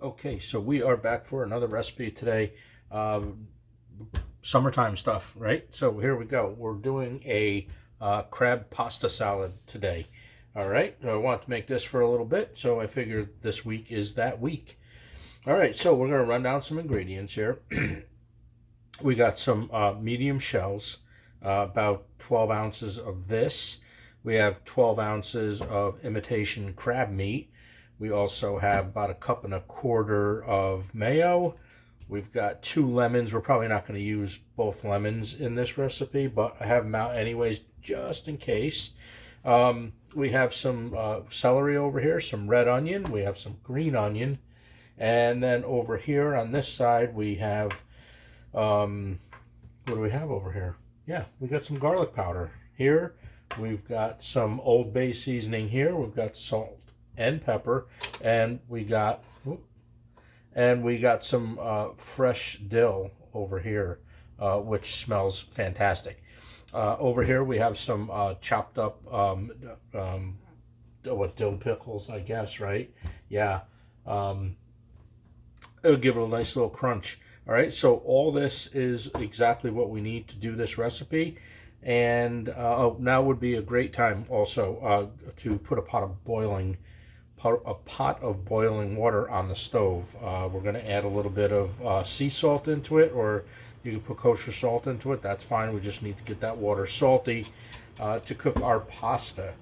Okay, so we are back for another recipe today. Summertime stuff, right? So here we go. We're doing a crab pasta salad today. All right, I want to make this for a little bit, so I figured this week is that week. All right, so we're going to run down some ingredients here. We got some medium shells, about 12 ounces of this. We have 12 ounces of imitation crab meat. We also have about 1.25 cups of mayo. We've got 2 lemons. We're probably not going to use both lemons in this recipe, but I have them out anyways just in case. We have some celery over here, some red onion. We have some green onion. And then over here on this side, we have, what do we have over here? Yeah, we got some garlic powder here. We've got some Old Bay seasoning here. We've got salt and pepper, and we got some fresh dill over here, which smells fantastic. Over here we have some chopped up dill pickles, I guess, right? Yeah. It'll give it a nice little crunch. All right, so all this is exactly what we need to do this recipe. And now would be a great time also to put a pot of boiling water on the stove. We're going to add a little bit of sea salt into it, or you can put kosher salt into it. That's fine. We just need to get that water salty to cook our pasta.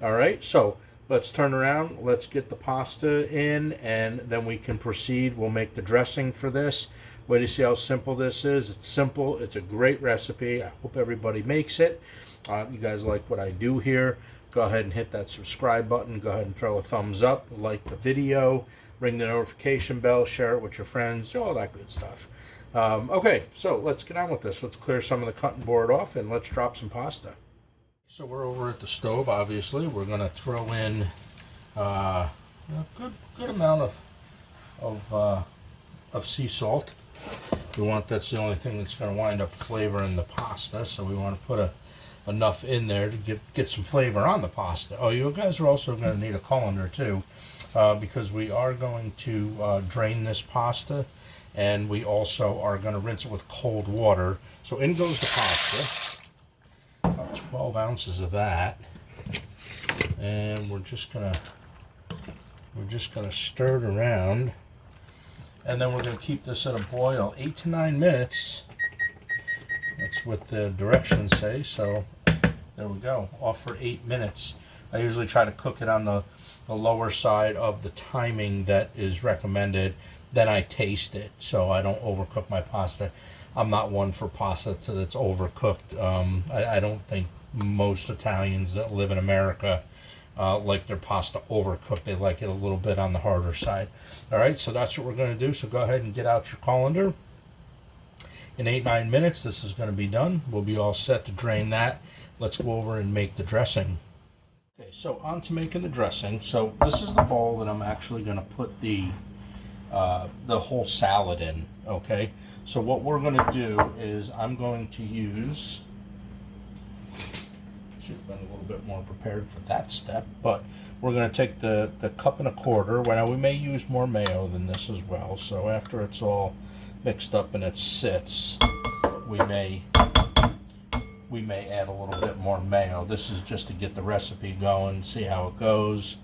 All right, so let's turn around. Let's get the pasta in, and then we can proceed. We'll make the dressing for this. Way to see how simple this is. It's simple. It's a great recipe. I hope everybody makes it. You guys like what I do here, go ahead and hit that subscribe button. Go ahead and throw a thumbs up, like the video, ring the notification bell, share it with your friends, all that good stuff. Okay, so let's get on with this. Let's clear some of the cutting board off and let's drop some pasta. So we're over at the stove, obviously. We're going to throw in a good amount of sea salt. That's the only thing that's going to wind up flavoring the pasta, so we want to put enough in there to get some flavor on the pasta. Oh, you guys are also going to need a colander too, because we are going to drain this pasta, and we also are going to rinse it with cold water. So in goes the pasta, about 12 ounces of that, and we're just gonna stir it around. And then we're going to keep this at a boil 8 to 9 minutes. That's what the directions say. So there we go, off for 8 minutes. I usually try to cook it on the lower side of the timing that is recommended. Then I taste it, so I don't overcook my pasta. I'm not one for pasta that's overcooked. I don't think most Italians that live in America like their pasta overcooked. They like it a little bit on the harder side. All right, so that's what we're going to do. So go ahead and get out your colander. In 8-9 minutes, this is going to be done. We'll be all set to drain that. Let's go over and make the dressing. Okay, so on to making the dressing. So this is the bowl that I'm actually going to put the whole salad in. Okay, so what we're going to do is I'm going to use. Should have been a little bit more prepared for that step, but we're going to take the 1.25 cups. Well, now we may use more mayo than this as well, so after it's all mixed up and it sits, we may add a little bit more mayo. This is just to get the recipe going, see how it goes.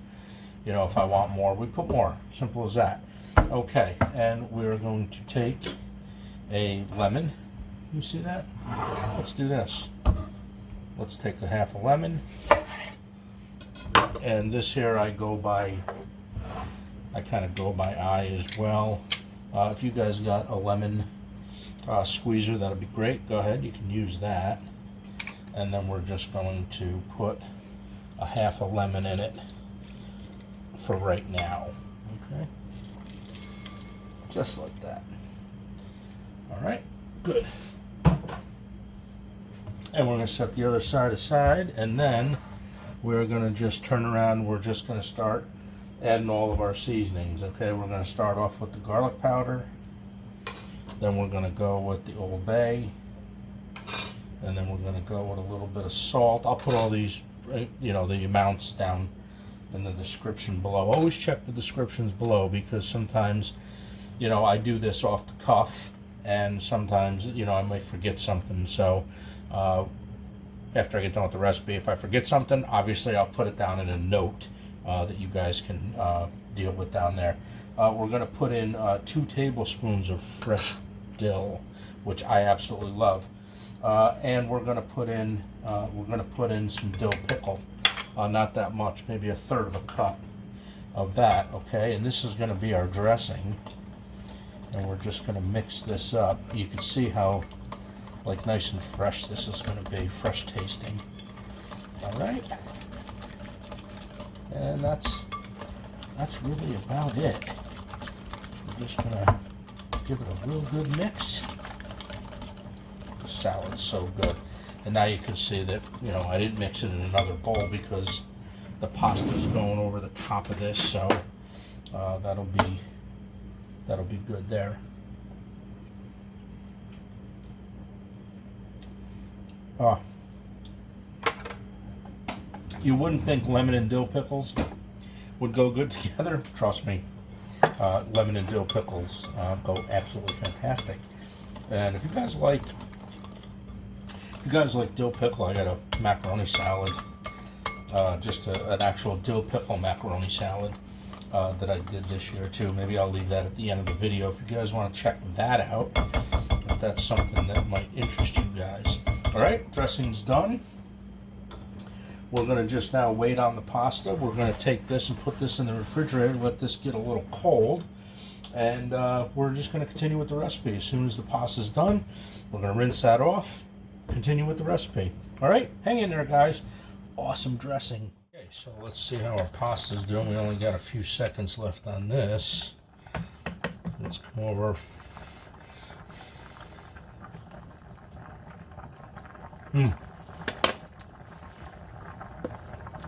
You know, if I want more, we put more. Simple as that. Okay, and we're going to take a lemon. You see that? Let's do this. Let's take a half a lemon, and this here I kind of go by eye as well. If you guys got a lemon squeezer, that'd be great. Go ahead, you can use that. And then we're just going to put a half a lemon in it for right now. Okay, just like that. All right, good. And we're going to set the other side aside, and then we're going to just turn around. We're just going to start adding all of our seasonings. Okay, we're going to start off with the garlic powder, then we're going to go with the Old Bay, and then we're going to go with a little bit of salt. I'll put all these, you know, the amounts down in the description below. Always check the descriptions below, because sometimes, you know, I do this off the cuff, and sometimes, you know, I might forget something. So after I get done with the recipe, if I forget something, obviously I'll put it down in a note that you guys can deal with down there. We're going to put in 2 tablespoons of fresh dill, which I absolutely love, and we're going to put in some dill pickle. Not that much, maybe 1/3 of a cup of that. Okay, and this is going to be our dressing, and we're just going to mix this up. You can see how like nice and fresh this is going to be, fresh tasting. All right, and that's really about it. We're just going to give it a real good mix. The salad's so good. And now you can see that, you know, I didn't mix it in another bowl because the pasta's going over the top of this, so that'll be good there. You wouldn't think lemon and dill pickles would go good together. Trust me, lemon and dill pickles go absolutely fantastic. And if you guys like dill pickle, I got a macaroni salad, just an actual dill pickle macaroni salad that I did this year too. Maybe I'll leave that at the end of the video if you guys want to check that out, if that's something that might interest you guys. All right, dressing's done. We're going to just now wait on the pasta. We're going to take this and put this in the refrigerator, let this get a little cold, and we're just going to continue with the recipe. As soon as the pasta's done, we're going to rinse that off, continue with the recipe. All right, hang in there, guys. Awesome dressing. Okay, so let's see how our pasta's doing. We only got a few seconds left on this. Let's come over.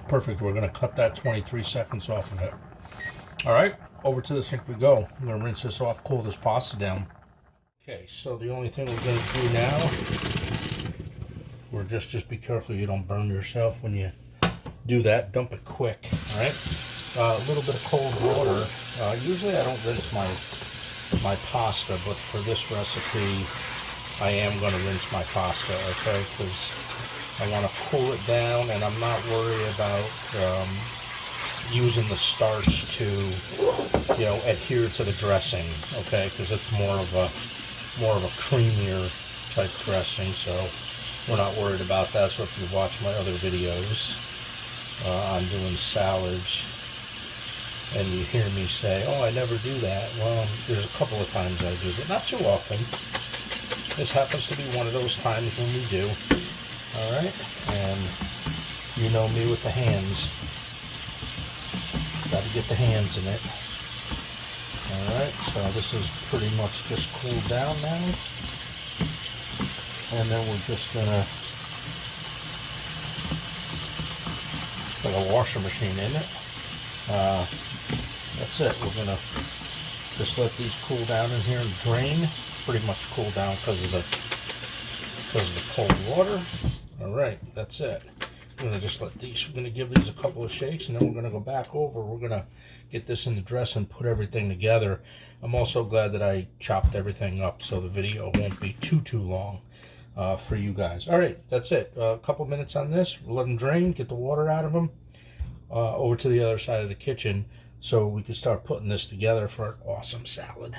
Perfect. We're going to cut that 23 seconds off of it. All right, over to the sink we go. I'm going to rinse this off, cool this pasta down. Okay, so the only thing we're going to do now, we're just be careful you don't burn yourself when you do that. Dump it quick. All right, a little bit of cold water. Usually I don't rinse my pasta, but for this recipe I am going to rinse my pasta, okay, because I want to cool it down, and I'm not worried about using the starch to, you know, adhere to the dressing, okay, because it's more of a creamier type dressing, so we're not worried about that. So if you watch my other videos on doing salads and you hear me say, oh, I never do that, well, there's a couple of times I do, but not too often. This happens to be one of those times when we do. All right, and you know me with the hands. Got to get the hands in it. All right, so this is pretty much just cooled down now, and then we're just gonna put a washer machine in it. That's it. We're gonna just let these cool down in here and drain. Pretty much cool down because of the cold water. All right, that's it. We're gonna just let these. We're gonna give these a couple of shakes, and then we're gonna go back over. We're gonna get this in the dress and put everything together. I'm also glad that I chopped everything up so the video won't be too long for you guys. All right, that's it. A couple minutes on this. We'll let them drain, get the water out of them. Over to the other side of the kitchen so we can start putting this together for an awesome salad.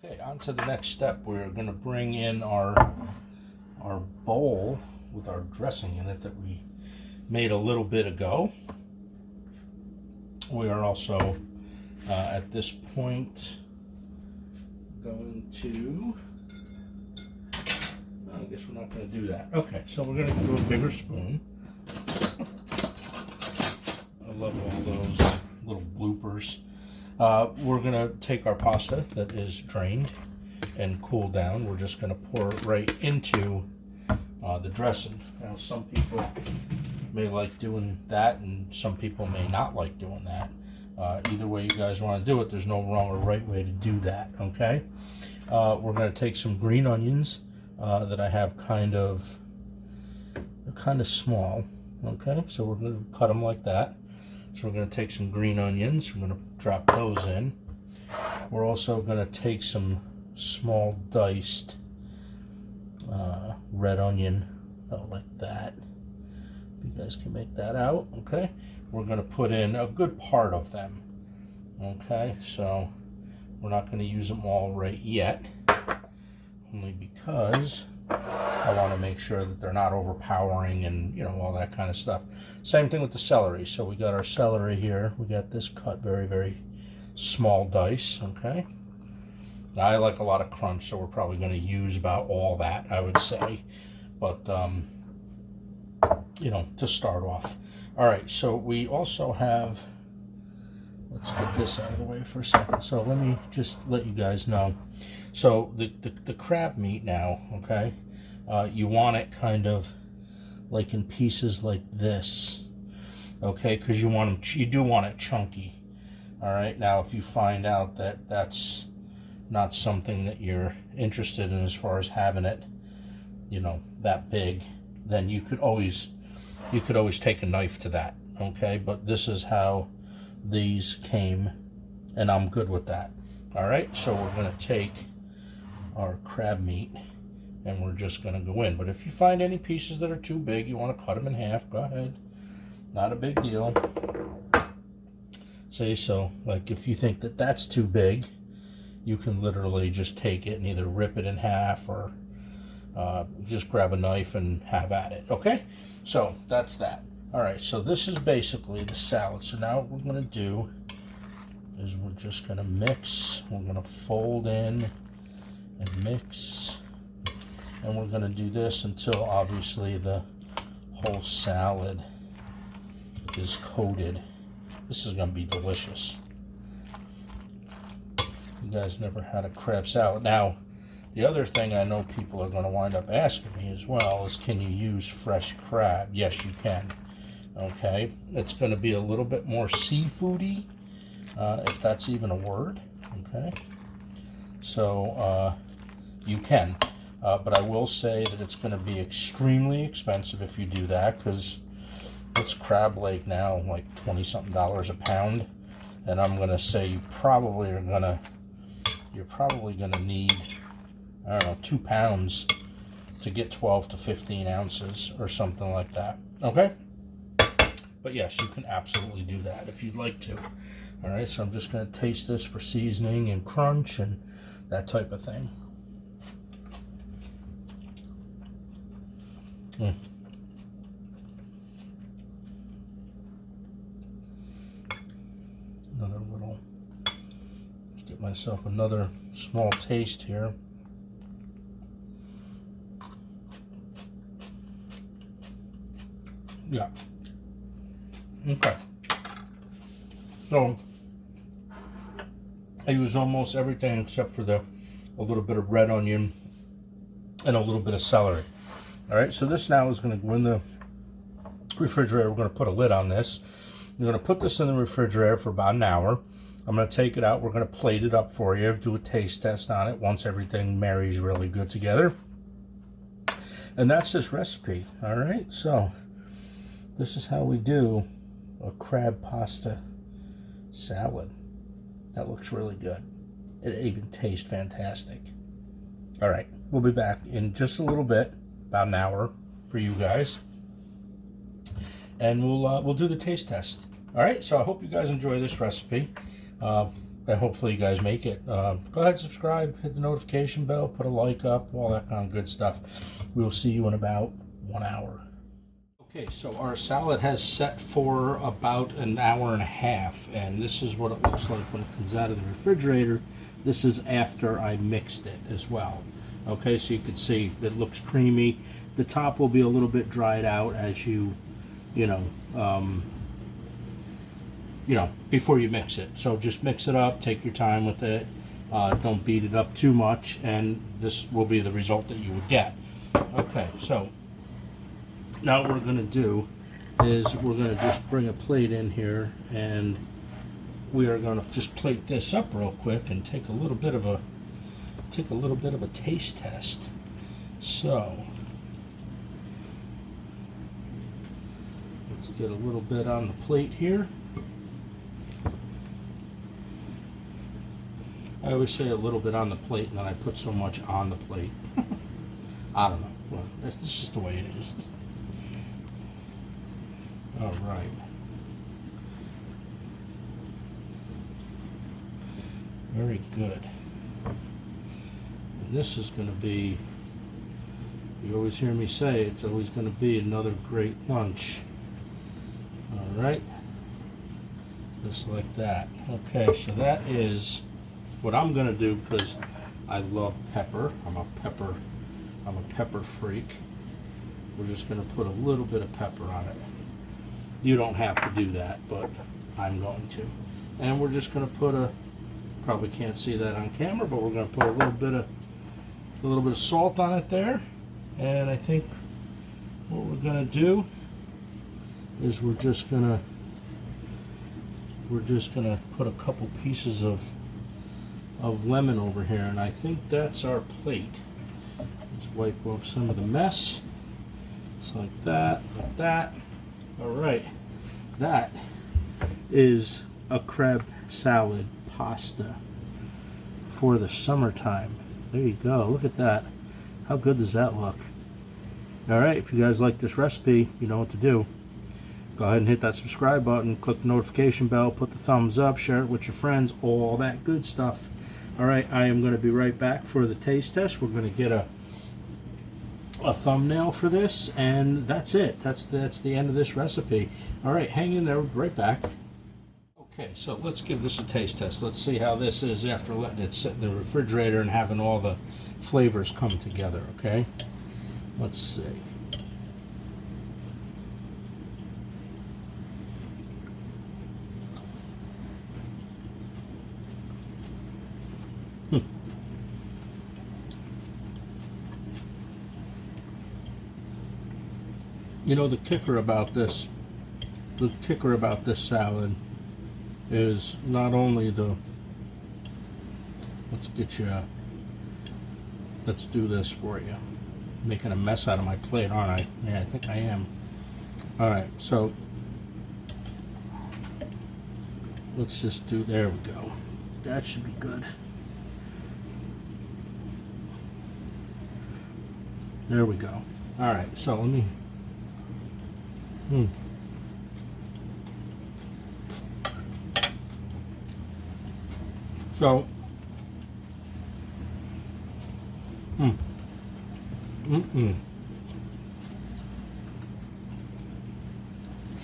Okay, on to the next step. We're gonna bring in our bowl with our dressing in it that we made a little bit ago. We are also at this point going to, I guess we're not going to do that. Okay, so we're going to do a bigger spoon. I love all those little bloopers. We're going to take our pasta that is drained and cooled down. We're just going to pour it right into the dressing. Now, some people may like doing that, and some people may not like doing that. Either way you guys want to do it, there's no wrong or right way to do that, okay? We're going to take some green onions that I have kind of small, okay? So we're going to cut them like that. So we're going to take some green onions. We're going to drop those in. We're also going to take some small diced red onion, like that. You guys can make that out. Okay, we're going to put in a good part of them. Okay, so we're not going to use them all right yet, only because I want to make sure that they're not overpowering and, you know, all that kind of stuff. Same thing with the celery. So we got our celery here. We got this cut very, very small dice. Okay, now, I like a lot of crunch, so we're probably going to use about all that, I would say. But you know, to start off. All right, so we also have, let's get this out of the way for a second. So let me just let you guys know. So the crab meat now, okay, you want it kind of like in pieces like this, okay, because you do want it chunky. All right, now if you find out that that's not something that you're interested in as far as having it, you know, that big, then you could always take a knife to that, okay? But this is how these came, and I'm good with that. All right, so we're gonna take our crab meat and we're just gonna go in. But if you find any pieces that are too big, you want to cut them in half, go ahead. Not a big deal. See, so like if you think that that's too big, you can literally just take it and either rip it in half or just grab a knife and have at it. Okay, so that's that. All right, so this is basically the salad. So now what we're going to do is we're just going to mix. We're going to fold in and mix, and we're going to do this until obviously the whole salad is coated. This is going to be delicious. You guys never had a crab salad. Now, the other thing I know people are going to wind up asking me as well is, can you use fresh crab? Yes, you can. Okay, it's going to be a little bit more seafoody, if that's even a word. Okay, so you can, but I will say that it's going to be extremely expensive if you do that, because it's crab leg now, like $20-something a pound, and I'm going to say you're probably going to need, I don't know, 2 pounds to get 12 to 15 ounces or something like that. Okay, but yes, you can absolutely do that if you'd like to. All right, so I'm just going to taste this for seasoning and crunch and that type of thing. Another little, get myself another small taste here. Yeah. Okay. So I use almost everything except for a little bit of red onion and a little bit of celery. All right, so this now is going to go in the refrigerator. We're going to put a lid on this. We're going to put this in the refrigerator for about an hour. I'm going to take it out. We're going to plate it up for you, do a taste test on it once everything marries really good together. And that's this recipe. All right, so this is how we do a crab pasta salad. That looks really good. It even tastes fantastic. All right, we'll be back in just a little bit, about an hour for you guys, and we'll do the taste test. All right, so I hope you guys enjoy this recipe, and hopefully you guys make it. Go ahead, subscribe, hit the notification bell, put a like up, all that kind of good stuff. We will see you in about 1 hour. Okay, so our salad has set for about an hour and a half, and this is what it looks like when it comes out of the refrigerator. This is after I mixed it as well. Okay, so you can see it looks creamy. The top will be a little bit dried out as you know, before you mix it. So just mix it up, take your time with it. Don't beat it up too much, and this will be the result that you would get. Okay, so now what we're going to do is we're going to just bring a plate in here, and we are going to just plate this up real quick and take a little bit of a taste test. So let's get a little bit on the plate here. I always say a little bit on the plate, and then I put so much on the plate. I don't know. Well, it's just the way it is. All right. Very good. And this is going to be, you always hear me say, it's always going to be another great lunch. All right. Just like that. Okay, so that is what I'm going to do, because I love pepper. I'm a pepper freak. We're just going to put a little bit of pepper on it. You don't have to do that, but I'm going to. And we're just going to put probably can't see that on camera, but we're going to put a little bit of salt on it there. And I think what we're going to do is we're just going to put a couple pieces of lemon over here, and I think that's our plate. Let's wipe off some of the mess. Just like that, like that. All right, that is a crab salad pasta for the summertime. There you go. Look at that. How good does that look? All right, if you guys like this recipe, you know what to do. Go ahead and hit that subscribe button, click the notification bell, put the thumbs up, share it with your friends, all that good stuff. All right, I am going to be right back for the taste test. We're going to get a thumbnail for this, and that's it. That's the end of this recipe. All right, hang in there. We'll be right back. Okay, so let's give this a taste test. Let's see how this is after letting it sit in the refrigerator and having all the flavors come together, okay? Let's see. You know, the kicker about this salad is not only let's do this for you. Making a mess out of my plate, aren't I? Yeah, I think I am. All right, so let's just do, there we go. That should be good. There we go. All right, so let me, So,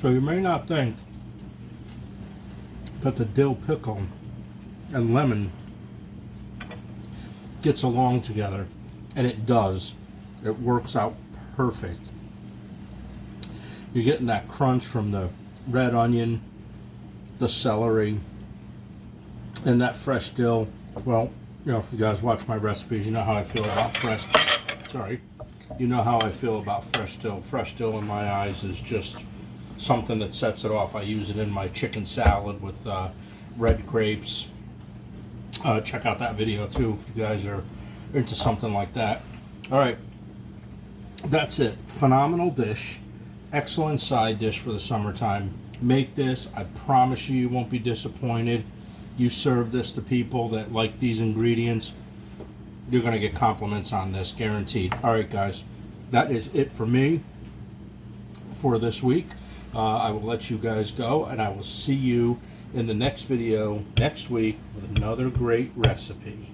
So you may not think that the dill pickle and lemon gets along together, and it does. It works out perfect. You're getting that crunch from the red onion, the celery, and that fresh dill. Well, you know, if you guys watch my recipes, you know how I feel about you know how I feel about fresh dill. Fresh dill in my eyes is just something that sets it off. I use it in my chicken salad with red grapes. Check out that video too if you guys are into something like that. All right, that's it. Phenomenal dish. Excellent side dish for the summertime. Make this. I promise you won't be disappointed. You serve this to people that like these ingredients, you're going to get compliments on this, guaranteed. All right, guys, that is it for me for this week. I will let you guys go, and I will see you in the next video next week with another great recipe.